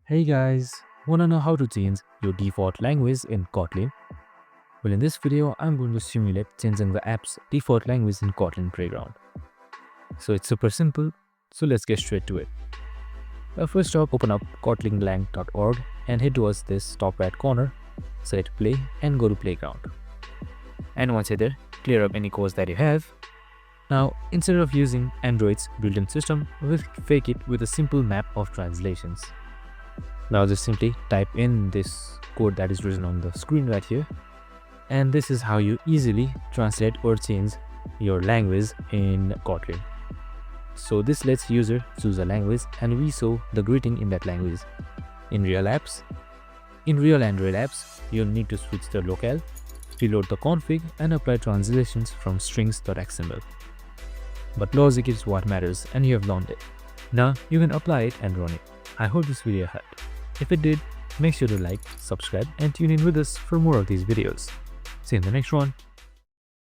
Hey guys, wanna know how to change your default language in Kotlin? Well, in this video, I'm going to simulate changing the app's default language in Kotlin Playground. So it's super simple, so let's get straight to it. First off, open up kotlinlang.org and head towards this top right corner, select play and go to Playground. And once you're there, clear up any codes that you have. Now, instead of using Android's built-in system, we'll fake it with a simple map of translations. Now just simply type in this code that is written on the screen right here. And this is how you easily translate or change your language in Kotlin. So this lets user choose a language and we show the greeting in that language. In real Android apps, you'll need to switch the locale, reload the config and apply translations from strings.xml. But logic is what matters and you have learned it. Now you can apply it and run it. I hope this video helped. If it did, make sure to like, subscribe and tune in with us for more of these videos. See you in the next one.